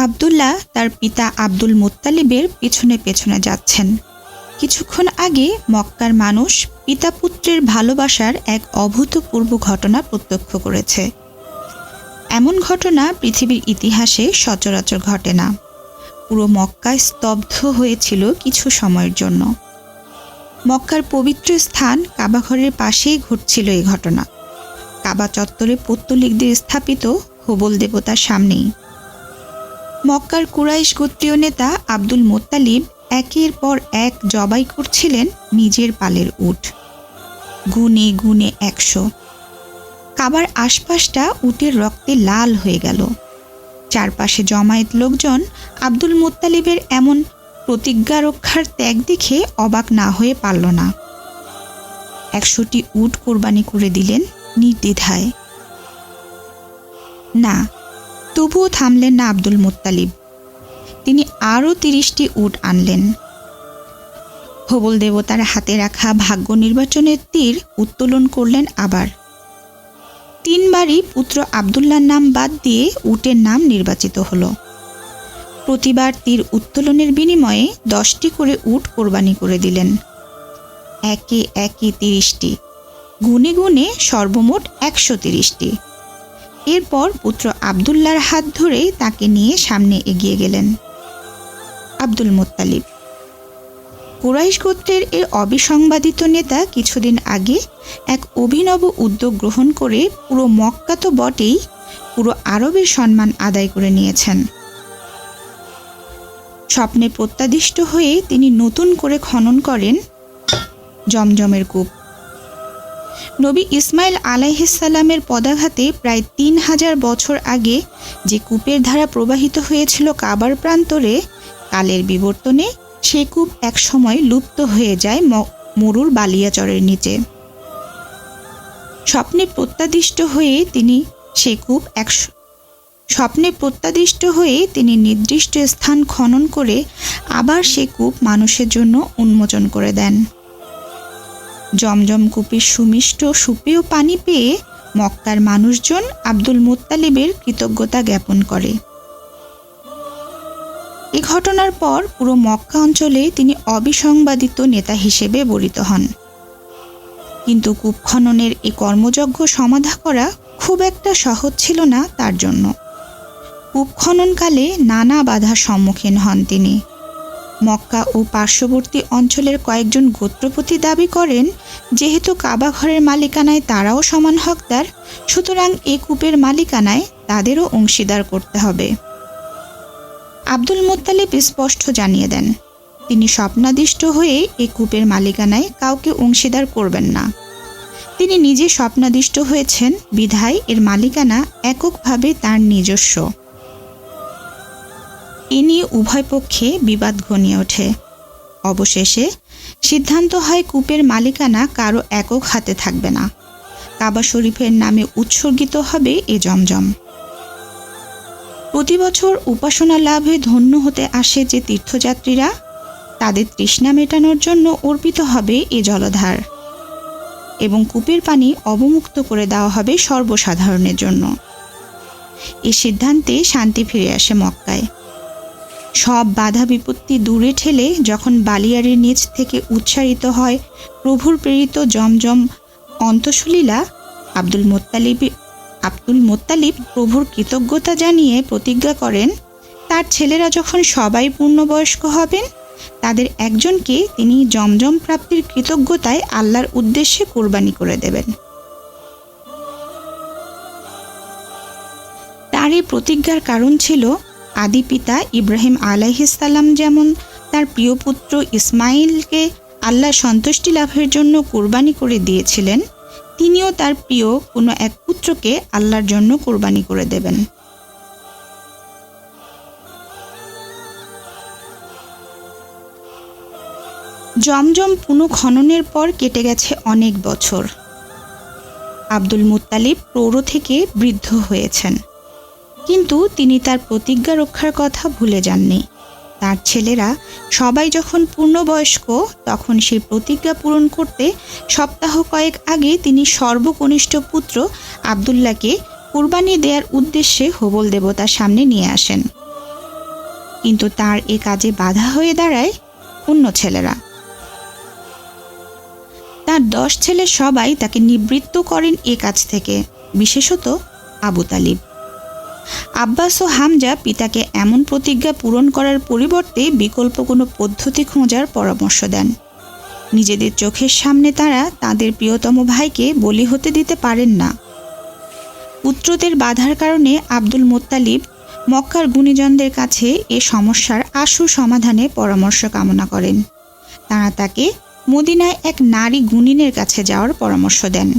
আবদুল্লাহ তার পিতা আব্দুল মুত্তালিবের পেছনে পেছনে যাচ্ছেন। কিছুক্ষণ আগে মক্কার মানুষ পিতা পুত্রের ভালোবাসার এক অভূতপূর্ব ঘটনা প্রত্যক্ষ করেছে। এমন ঘটনা পৃথিবীর ইতিহাসে সচরাচর ঘটে না। পুরো মক্কায় স্তব্ধ হয়েছিল কিছু সময়ের জন্য। মক্কার পবিত্র স্থান কাবাঘরের পাশেই ঘটছিল এই ঘটনা। কাবা চত্বরে পৌত্তলিক দিয়ে স্থাপিত হুবল দেবতার সামনেই। মক্কার কুরাইশ গোত্রীয় নেতা আব্দুল মুত্তালিব একের পর এক জবাই করছিলেন নিজের পালের উট, গুনে গুনে 100। কাবার আশপাশটা উটের রক্তে লাল হয়ে গেল। চারপাশে জমায়েত লোকজন আব্দুল মুত্তালিবের এমন প্রতিজ্ঞা রক্ষার ত্যাগ দেখে অবাক না হয়ে পারল না। 100টি উট কোরবানি করে দিলেন নির্দ্বিধায়। না, তবুও থামলেন না আব্দুল মুত্তালিব। তিনি আরও 30টি উট আনলেন। হুবল দেবতার হাতে রাখা ভাগ্য নির্বাচনের তীর উত্তোলন করলেন আবার। 3 বারই পুত্র আবদুল্লাহর নাম বাদ দিয়ে উটের নাম নির্বাচিত হলো। প্রতিবার তীর উত্তোলনের বিনিময়ে 10টি করে উট কোরবানি করে দিলেন। একে একে 30টি, গুনে গুনে সর্বমোট 130টি। এরপর পুত্র আবদুল্লাহর হাত ধরে তাকে নিয়ে সামনে এগিয়ে গেলেন আব্দুল মুত্তালিব। কুরাইশ গোত্রের এর অবিসংবাদিত নেতা কিছুদিন আগে এক অভিনব উদ্যোগ গ্রহণ করে পুরো মক্কা তো বটেই, পুরো আরবের সম্মান আদায় করে নিয়েছেন। স্বপ্নে প্রত্যাদিষ্ট হয়ে তিনি নতুন করে খনন করেন জমজমের কূপ। নবী ইসমাইল আলাইহিসসালামের পদাঘাতে প্রায় 3000 বছর আগে যে কূপের ধারা প্রবাহিত হয়েছিল কাবার প্রান্তরে, কালের বিবর্তনে সেই কূপ একসময় লুপ্ত হয়ে যায় মরুর বালিয়াচরের নিচে। স্বপ্নে প্রত্যাদিষ্ট হয়ে তিনি নির্দিষ্ট স্থান খনন করে আবার সে কূপ মানুষের জন্য উন্মোচন করে দেন। জমজম কূপের সুমিষ্ট সুপেয় পানি পেয়ে মক্কার মানুষজন আব্দুল মুত্তালিবের কৃতজ্ঞতা জ্ঞাপন করে। এ ঘটনার পর পুরো মক্কা অঞ্চলে তিনি অবিসংবাদিত নেতা হিসেবে বরিত হন। কিন্তু কূপ খননের এই কর্মযজ্ঞ সমাধা করা খুব একটা সহজ ছিল না তার জন্য। কূপ খননকালে নানা বাধার সম্মুখীন হন তিনি। মক্কা ও পার্শ্ববর্তী অঞ্চলের কয়েকজন গোত্রপতি দাবি করেন, যেহেতু কাবা ঘরের মালিকানায় তারাও সমান হকদার, সুতরাং এ কূপের মালিকানায় তাদেরও অংশীদার করতে হবে। আব্দুল মুত্তালিব স্পষ্ট জানিয়ে দেন, তিনি স্বপ্নাদিষ্ট হয়ে এ কূপের মালিকানায় কাউকে অংশীদার করবেন না। তিনি নিজে স্বপ্নাদিষ্ট হয়েছেন, বিধায় এর মালিকানা এককভাবে তার নিজস্ব। এ নিয়ে উভয় পক্ষে বিবাদ ঘনিয়ে ওঠে। অবশেষে সিদ্ধান্ত হয় কূপের মালিকানা কারো একক হাতে থাকবে না। কাবা শরীফের নামে উৎসর্গিত হবে এ জমজম। প্রতি বছর উপাসনা লাভে ধন্য হতে আসে যে তীর্থযাত্রীরা, তাদের তৃষ্ণা মেটানোর জন্য অর্পিত হবে এ জলধার এবং কূপের পানি অবমুক্ত করে দেওয়া হবে সর্বসাধারণের জন্য। এ সিদ্ধান্তে শান্তি ফিরে আসে মক্কায়। সব বাধা বিপত্তি দূরে ঠেলে যখন বালিয়াড়ির নিচ থেকে উচ্চারিত হয় প্রভুর প্রেরিত জমজম অন্তঃসলীলা, আব্দুল মুত্তালিব প্রভুর কৃতজ্ঞতা জানিয়ে প্রতিজ্ঞা করেন, তার ছেলেরা যখন সবাই পূর্ণবয়স্ক হবেন, তাদের একজনকে তিনি জমজম প্রাপ্তির কৃতজ্ঞতায় আল্লাহর উদ্দেশ্যে কোরবানি করে দেবেন। তার এই প্রতিজ্ঞার কারণ ছিল, আদি পিতা ইব্রাহিম আলাইহিসসালাম যেমন তার প্রিয় পুত্র ইসমাইলকে আল্লাহ সন্তুষ্টি লাভের জন্য কোরবানি করে দিয়েছিলেন, তিনিও তার প্রিয় কোনো এক পুত্রকে আল্লাহর জন্য কোরবানি করে দেবেন। জমজম পুনঃখননের পর কেটে গেছে অনেক বছর। আব্দুল মুত্তালিব প্রৌঢ় থেকে বৃদ্ধ হয়েছেন, কিন্তু তিনি তার প্রতিজ্ঞা রক্ষার কথা ভুলে যাননি। তার ছেলেরা সবাই যখন পূর্ণবয়স্ক, তখন সেই প্রতিজ্ঞা পূরণ করতে সপ্তাহ কয়েক আগে তিনি সর্বকনিষ্ঠ পুত্র আবদুল্লাহকে কুরবানি দেওয়ার উদ্দেশ্যে হুবল দেবতার সামনে নিয়ে আসেন। কিন্তু তার এ কাজে বাধা হয়ে দাঁড়ায় অন্য ছেলেরা। তার 10 ছেলে সবাই তাকে নিবৃত্ত করেন এ কাজ থেকে, বিশেষত আবু তালিব। আব্বাস ও হামজা পিতাকে এমন প্রতিজ্ঞা পূরণ করার পরিবর্তে বিকল্প কোনো পদ্ধতি খোঁজার পরামর্শ দেন। নিজেদের চোখের সামনে তারা তাদের প্রিয়তম ভাইকে বলি হতে দিতে পারেন না। পুত্রদের বাধার কারণে আব্দুল মুত্তালিব মক্কার গুণীজনদের কাছে এ সমস্যার আশু সমাধানে পরামর্শ কামনা করেন। তারা তাকে মদিনায় এক নারী গুণিনের কাছে যাওয়ার পরামর্শ দেন।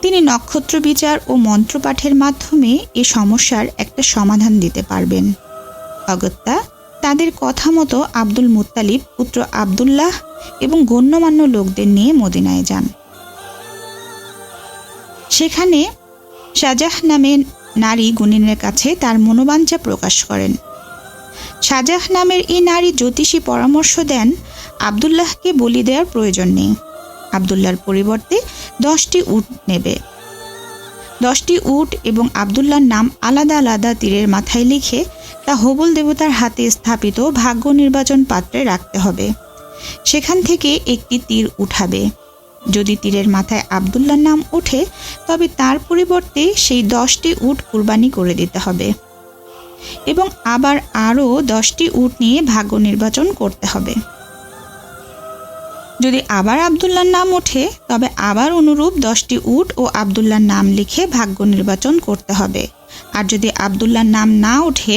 তিনি নক্ষত্র বিচার ও মন্ত্রপাঠের মাধ্যমে এ সমস্যার একটা সমাধান দিতে পারবেন। অগত্যা তাদের কথা মতো আব্দুল মুত্তালিব পুত্র আবদুল্লাহ এবং গণ্যমান্য লোকদের নিয়ে মদিনায় যান। সেখানে সাজাহ নামে নারী গুণিনের কাছে তার মনোবাঞ্ছা প্রকাশ করেন। সাজাহ নামের এই নারী জ্যোতিষী পরামর্শ দেন আবদুল্লাহকে বলি দেওয়ার প্রয়োজন নেই। আবদুল্লাহর পরিবর্তে 10টি উট নেবে। 10টি উট এবং আবদুল্লাহর নাম আলাদা আলাদা তীরের মাথায় লিখে তা হবল দেবতার হাতে স্থাপিত ভাগ্য নির্বাচন পাত্রে রাখতে হবে। সেখান থেকে একটি তীর উঠাবে। যদি তীরের মাথায় আবদুল্লাহর নাম ওঠে তবে তার পরিবর্তে সেই 10টি উট কুরবানি করে দিতে হবে এবং আবার আরও 10টি উট নিয়ে ভাগ্য নির্বাচন করতে হবে। যদি আবার আবদুল্লাহর নাম ওঠে তবে আবার অনুরূপ 10টি উট ও আবদুল্লাহর নাম লিখে ভাগ্য নির্বাচন করতে হবে। আর যদি আবদুল্লাহর নাম না ওঠে,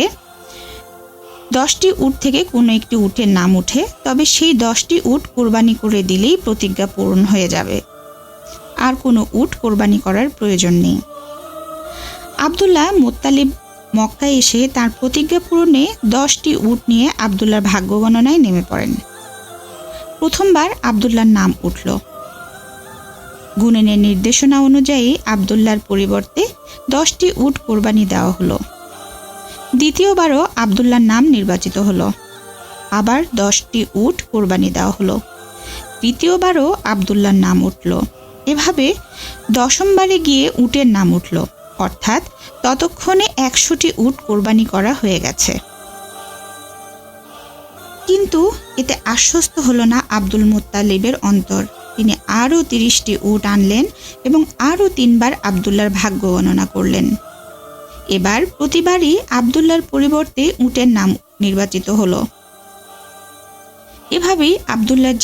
10টি উট থেকে কোনো একটি উটের নাম ওঠে, তবে সেই 10টি উট কোরবানি করে দিলেই প্রতিজ্ঞা পূরণ হয়ে যাবে। আর কোনো উট কোরবানি করার প্রয়োজন নেই। আবদুল্লাহ মুত্তালিব মক্কায় এসে তার প্রতিজ্ঞা পূরণে 10টি উট নিয়ে আবদুল্লাহর ভাগ্য গণনায় নেমে পড়েন। প্রথমবার আবদুল্লাহর নাম উঠল। গুণিনের নির্দেশনা অনুযায়ী আবদুল্লাহর পরিবর্তে 10টি উট কোরবানি দেওয়া হলো। দ্বিতীয়বারও আবদুল্লাহর নাম নির্বাচিত হলো। আবার 10টি উট কোরবানি দেওয়া হলো। তৃতীয়বারও আবদুল্লাহর নাম উঠল। এভাবে 10মবারে গিয়ে উটের নাম উঠল, অর্থাৎ ততক্ষণে 100টি উট কোরবানি করা হয়ে গেছে। কিন্তু এতে আশ্বস্ত হলো না আব্দুল মুত্তালিবের অন্তর। তিনি আরও 30টি উট আনলেন এবং আরও 3বার আবদুল্লাহর ভাগ্য গণনা করলেন। এবার প্রতিবারই আবদুল্লাহর পরিবর্তে উটের নাম নির্বাচিত হলো। এভাবেই আবদুল্লাহর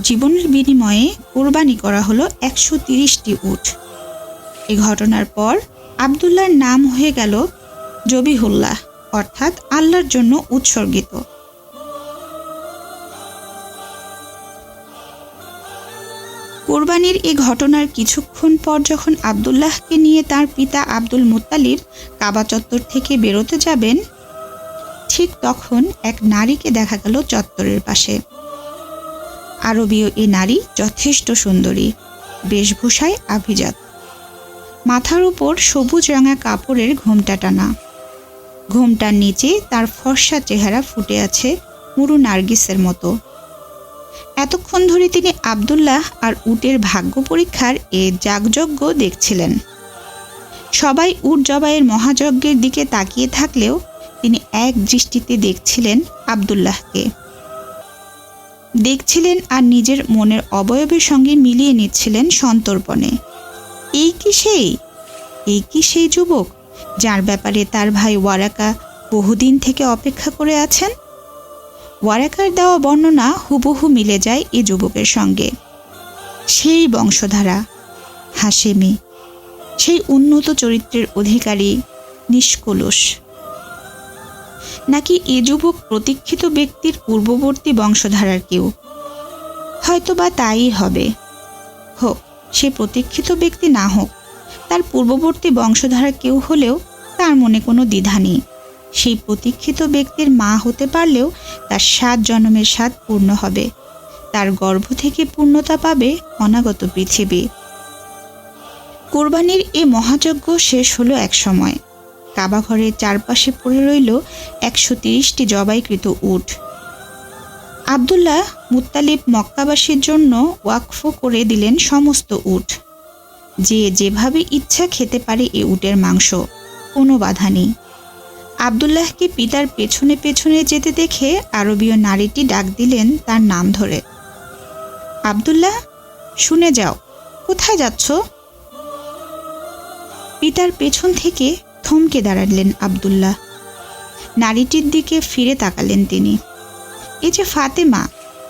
জীবনের বিনিময়ে কোরবানি করা হলো 130টি উট। এই ঘটনার পর আবদুল্লাহর নাম হয়ে গেল জবিহুল্লাহ, অর্থাৎ আল্লাহর জন্য উৎসর্গিত। কোরবানির এই ঘটনার কিছুক্ষণ পর যখন আবদুল্লাহকে নিয়ে তার পিতা আব্দুল মুত্তালিব কাবা চত্বর থেকে বেরোতে যাবেন, ঠিক তখন এক নারীকে দেখা গেল চত্বরের পাশে। আরবীয় এ নারী যথেষ্ট সুন্দরী, বেশভূষায় আভিজাত। মাথার উপর সবুজ রঙা কাপড়ের ঘোমটা টানা। ঘোমটার নিচে তার ফর্সা চেহারা ফুটে আছে মুরু নার্গিসের মতো। এতক্ষণ ধরে তিনি আবদুল্লাহ আর উটের ভাগ্য পরীক্ষার এ যাগযজ্ঞ দেখছিলেন। সবাই উট জবাইয়ের মহাযজ্ঞের দিকে তাকিয়ে থাকলেও তিনি এক দৃষ্টিতে দেখছিলেন আবদুল্লাহকে। দেখছিলেন আর নিজের মনের অবয়বের সঙ্গে মিলিয়ে নিচ্ছিলেন সন্তর্পণে। এই কি সেই যুবক যার ব্যাপারে তার ভাই ওয়ারাকা বহুদিন থেকে অপেক্ষা করে আছেন? ওয়ারাকার দেওয়া বর্ণনা হুবহু মিলে যায় এ যুবকের সঙ্গে। সেই বংশধারা, হাশেমি, সেই উন্নত চরিত্রের অধিকারী, নিষ্কলুষ। নাকি এ যুবক প্রতীক্ষিত ব্যক্তির পূর্ববর্তী বংশধারার কেউ? হয়তোবা তাই হবে। হোক সে প্রতীক্ষিত ব্যক্তি না হোক, তার পূর্ববর্তী বংশধারার কেউ হলেও তার মনে কোনো দ্বিধা নেই। সেই প্রতীক্ষিত ব্যক্তির মা হতে পারলেও তার 7 জন্মের স্বাদ পূর্ণ হবে। তার গর্ভ থেকে পূর্ণতা পাবে অনাগত পৃথিবী। কোরবানির এ মহাযজ্ঞ শেষ হলো এক সময়। কাবা ঘরের চারপাশে পড়ে রইল 130টি জবাইকৃত উট। আবদুল্লাহ মুত্তালিব মক্কাবাসীর জন্য ওয়াকফ করে দিলেন সমস্ত উট। যে যেভাবে ইচ্ছা খেতে পারে এ উটের মাংস, কোনো বাধা নেই। আব্দুল্লাহকে পিতার পেছনে পেছনে যেতে দেখে আরবীয় নারীটি ডাক দিলেন তার নাম ধরে। আব্দুল্লাহ, শুনে যাও, কোথায় যাচ্ছ? পিতার পেছন থেকে থমকে দাঁড়ালেন আব্দুল্লাহ। নারীটির দিকে ফিরে তাকালেন তিনি। এ যে ফাতেমা,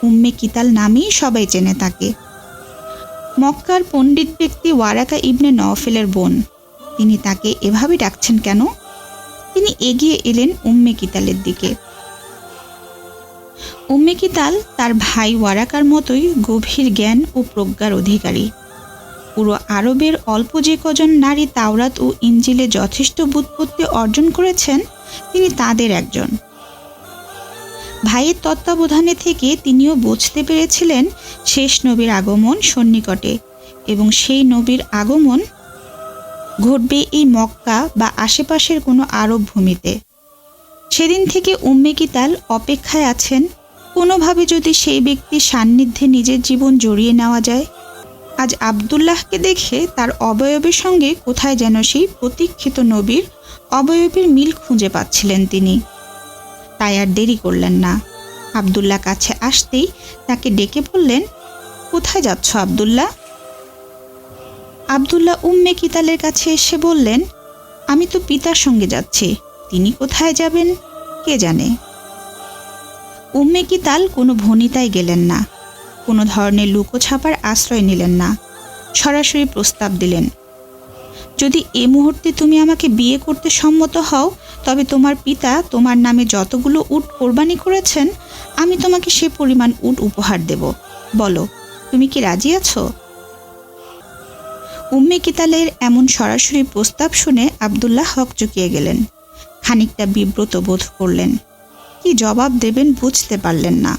উম্মে কিতাল নামেই সবাই চেনে তাকে। মক্কার পণ্ডিত ব্যক্তি ওয়ারাকা ইবনে নওফেলের বোন। তিনি তাকে এভাবে ডাকছেন কেন? তিনি এগিয়ে এলেন উম্মে কিতালের দিকে। উম্মে কিতাল তার ভাই ওয়ারাকার মতোই গভীর জ্ঞান ও প্রজ্ঞার অধিকারী। পুরো আরবের অল্প যে কজন নারী তাওরাত ও ইঞ্জিলে যথেষ্ট ব্যুৎপত্তি অর্জন করেছেন, তিনি তাদের একজন। ভাইয়ের তত্ত্বাবধানে থেকে তিনিও বুঝতে পেরেছিলেন শেষ নবীর আগমন সন্নিকটে এবং সেই নবীর আগমন ঘটবে এই মক্কা বা আশেপাশের কোনো আরব ভূমিতে। সেদিন থেকে উম্মে কিতাল অপেক্ষায় আছেন কোনোভাবে যদি সেই ব্যক্তির সান্নিধ্যে নিজের জীবন জড়িয়ে নেওয়া যায়। আজ আব্দুল্লাহকে দেখে তার অবয়বের সঙ্গে কোথায় যেন সেই প্রতীক্ষিত নবীর অবয়বের মিল খুঁজে পাচ্ছিলেন তিনি। তাই আর দেরি করলেন না। আব্দুল্লাহ কাছে আসতেই তাকে ডেকে বললেন, কোথায় যাচ্ছ আব্দুল্লাহ? আব্দুল্লাহ উম্মে কিতালের কাছে এসে বললেন, আমি তো পিতার সঙ্গে যাচ্ছি, তিনি কোথায় যাবেন কে জানে। উম্মে কিতাল কোনো ভনিতায় গেলেন না, কোনো ধরনের লুকোছাপার আশ্রয় নিলেন না, সরাসরি প্রস্তাব দিলেন, যদি এ মুহূর্তে তুমি আমাকে বিয়ে করতে সম্মত হও, তবে তোমার পিতা তোমার নামে যতগুলো উট কোরবানি করেছেন, আমি তোমাকে সে পরিমাণ উট উপহার দেব। বলো, তুমি কি রাজি আছো? উম্মে কিতালের এমন সরাসরি প্রস্তাব শুনে আব্দুল্লাহ হকচকিয়ে গেলেন। খানিকটা বিব্রত বোধ করলেন। কি জবাব দেবেন বুঝতে পারলেন না।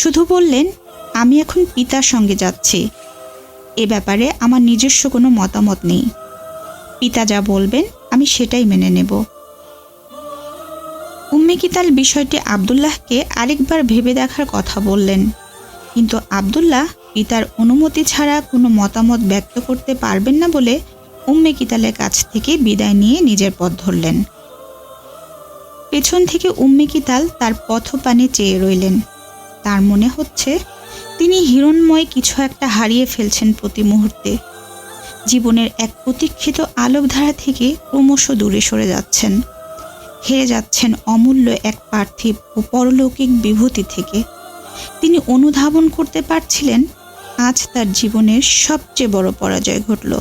শুধু বললেন, আমি এখন পিতার সঙ্গে যাচ্ছি, এ ব্যাপারে আমার নিজস্ব কোনো মতামত নেই। পিতা যা বলবেন আমি সেটাই মেনে নেব। উম্মে কিতাল বিষয়টি আব্দুল্লাহকে আরেকবার ভেবে দেখার কথা বললেন, কিন্তু আব্দুল্লাহ পিতার অনুমতি ছাড়া কোনো মতামত ব্যক্ত করতে পারবেন না বলে উম্মে কিতালের কাছ থেকে বিদায় নিয়ে নিজের পথ ধরলেন। পেছন থেকে উম্মে কিতাল তার পথপানে চেয়ে রইলেন। তার মনে হচ্ছে তিনি হিরণ্ময় কিছু একটা হারিয়ে ফেলছেন প্রতি মুহূর্তে। জীবনের এক প্রতীক্ষিত আলোকধারা থেকে ক্রমশ দূরে সরে যাচ্ছেন, হেরে যাচ্ছেন অমূল্য এক পার্থিব ও পরলৌকিক বিভূতি থেকে। তিনি অনুধাবন করতে পারছিলেন আজ তার জীবনের সবচেয়ে বড় পরাজয় ঘটল।